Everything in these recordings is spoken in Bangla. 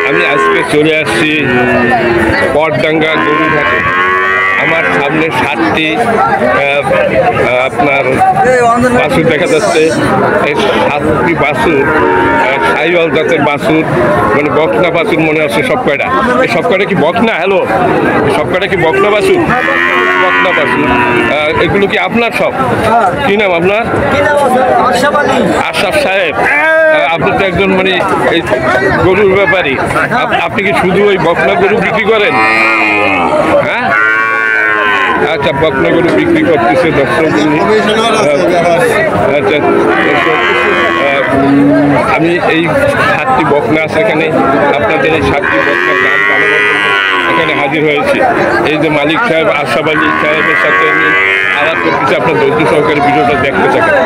আমি আজকে চলে আসছি পটডাঙ্গা গরুঘাটে। আমার সামনে 7টি আপনার বাছুর দেখা যাচ্ছে। এই 7টি বাছুর সাইওয়াল জাতের বাছুর, মানে বকনা বাছুর মনে হচ্ছে সব কয়টা। এই সব কয়টা কি বকনা? হ্যালো, সব কয়টা কি বকনা বাছুর? বকনা বাছুর। এগুলো কি আপনার সব? কি নাম আপনার? আশরাফ সাহেব। আপনি তো একজন মানে এই গরুর ব্যাপারী। আপনি কি শুধু ওই বকনা গরু বিক্রি করেন? হ্যাঁ, আচ্ছা, বকনা গরু বিক্রি করতেছে দর্শক। আচ্ছা, আমি এই 7টি বকনা আছে এখানে, আপনাদের এই 7টি বকনার দাম জানানোর জন্য এখানে হাজির হয়েছি। এই যে মালিক সাহেব আশরাফ আলী সাহেবের সাথে আমি আলাপ করতেছি। আপনার ধৈর্য সহকারে ভিডিওটা দেখতে থাকেন।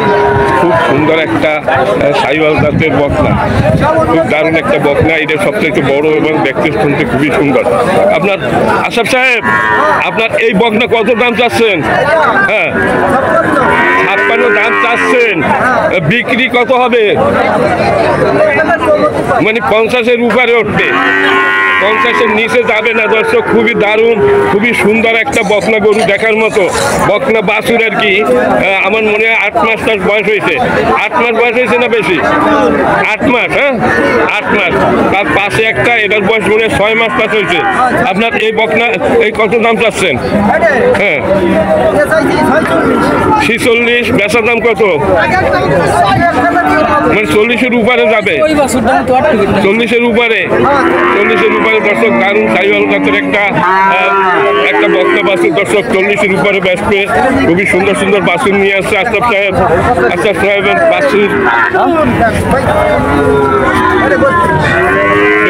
খুব সুন্দর একটা সাইওয়াল জাতের বকনা, খুব দারুণ একটা বকনা। এটা সবচেয়ে বড় এবং দেখতে শুনতে খুবই সুন্দর। আপনার আশরাফ সাহেব, আপনার এই বকনা কত দাম চাচ্ছেন? হ্যাঁ, 56 দাম চাচ্ছেন। বিক্রি কত হবে? মানে 50-এর উপরে উঠবে, 50-এর নিচে যাবে না দর্শক। খুবই দারুণ, খুবই সুন্দর একটা বকনা গরু, দেখার মতো বকনা বাছুর আর কি। আমার মনে হয় 8 মাস বয়স হয়েছে। 8 মাস বয়স হয়েছে না বেশি? 8 মাস। হ্যাঁ, 8 মাস। তার পাশে একটা, এটার বয়স মনে হয় 6 মাস পাস হয়েছে। আপনার এই বকনা এই কত দাম চাচ্ছেন? হ্যাঁ, 46। বেচার দাম কত? মানে 40-এর উপরে যাবে। 40-এর উপরে, 40-এর উপরে দর্শক। দারুণ সাইওয়াল জাতের একটা বকনা বাছুর দর্শক। 40-এর উপরে বেচবে। খুবই সুন্দর সুন্দর বাছুর নিয়ে আসছে আশরাফ সাহেব। আশরাফ সাহেবের বাছুর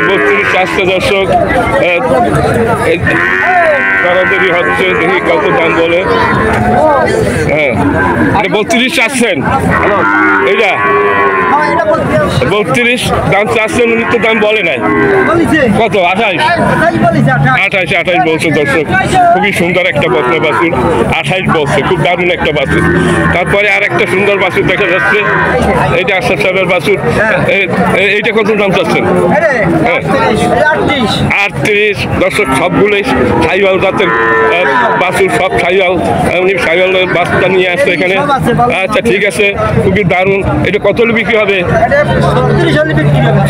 32 আসছে দর্শক। তাড়াতাড়ি হচ্ছে, দেখি কত দাম বলে। হ্যাঁ, 32 চাচ্ছেন? এইটা 32 দাম চাচ্ছেন, উনি তো দাম বলে নাই। কত? 28 বলছে দর্শক। খুবই সুন্দর একটা বকনা বাছুর, 28 বলছে। খুব দারুণ একটা বাছুর। তারপরে আর একটা সুন্দর বাছুর দেখা যাচ্ছে, এইটা আশরাফ সাহেবের বাছুর। এইটা কত দাম চাচ্ছেন? 38 দর্শক। সবগুলোই সাইওয়াল জাতের বাছুর, সব সাইওয়াল। উনি সাইওয়ালের বাছুরটা নিয়ে আসছে এখানে। আচ্ছা, ঠিক আছে, খুবই দারুণ। এটা কত বিক্রি হবে?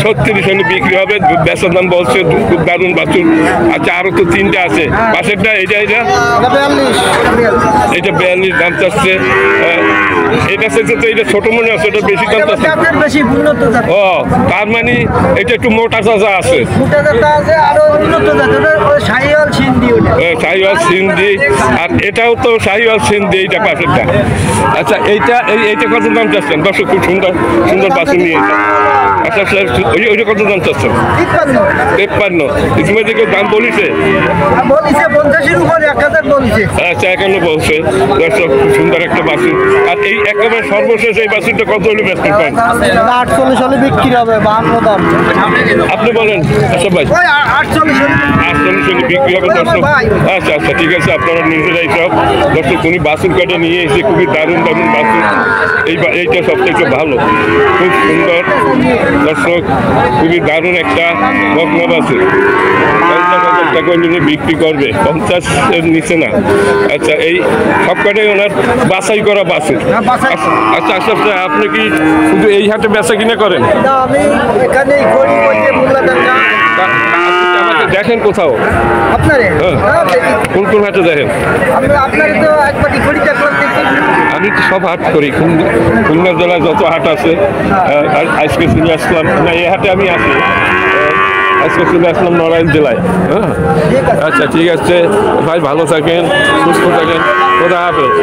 36 হলে বিক্রি হবে। বেচার দাম বলছে। খুব দারুণ বাছুর। আচ্ছা, আরো তো 3টা আছে। পাশেরটা এইটা 42 দাম চাচ্ছে। এটা চাইছে তো, এটা ছোট মনে আছে, এটা বেশি দাম চাচ্ছে। ও, তার মানে এটা একটু মোটা চাচা আছে। শাহিওয়াল সিন্ধি, আর এটাও তো শাহিওয়াল সিন্ধি, এইটা পাশেরটা। আচ্ছা, এইটা কত দাম চাচ্ছেন? দর্শক, খুব সুন্দর সুন্দর বাছুর নিয়ে। আচ্ছা স্যার, ওইটা কত দাম চাচ্ছেন? 53। ইতিমধ্যে কেউ দাম বলিছে? আচ্ছা, 51 বলছে দর্শক। খুব সুন্দর একটা বাছুর। আর এই একেবারে সর্বশেষ এই বাছুরটা কত হলে ব্যস্ত পান? 48 হলে বিক্রি হবে। 52 দাম আপনি বলেন। আচ্ছা ভাই, 48 হলে বিক্রি হবে দর্শক। আচ্ছা আচ্ছা, ঠিক আছে, আপনারা নিজেরাই সব দর্শক। উনি বাছুর কাটে নিয়ে এসে খুবই দারুণ দারুণ বাছুর। এইটা সবথেকে ভালো, খুব সুন্দর দর্শক। খুবই দারুণ একটা বকনা বাছুর। 50,000 টাকা নিয়ে বিক্রি করবে, 50-এর নিচে না। আচ্ছা, এই সব কটাই ওনার বাছাই করা বাছুর। আচ্ছা আশরাফ সাহেব, আপনি কি শুধু এই হাটে বেচা কিনা করেন? আমি এখানেই করি, আমাকে দেখেন কোথাও? আপনারে কোন কোন হাটে দেখেন? আপনারে তো একবারই ঘড়ি দেখলাম। আমি তো সব হাট করি, খুলনা জেলায় যত হাট আছে। আজকে চলে আসলাম না, এই হাটে আমি আসি। আজকে চলে আসলাম নড়াইল জেলায়। হ্যাঁ, আচ্ছা, ঠিক আছে ভাই, ভালো থাকেন, সুস্থ থাকেন। খোদা হাফেজ।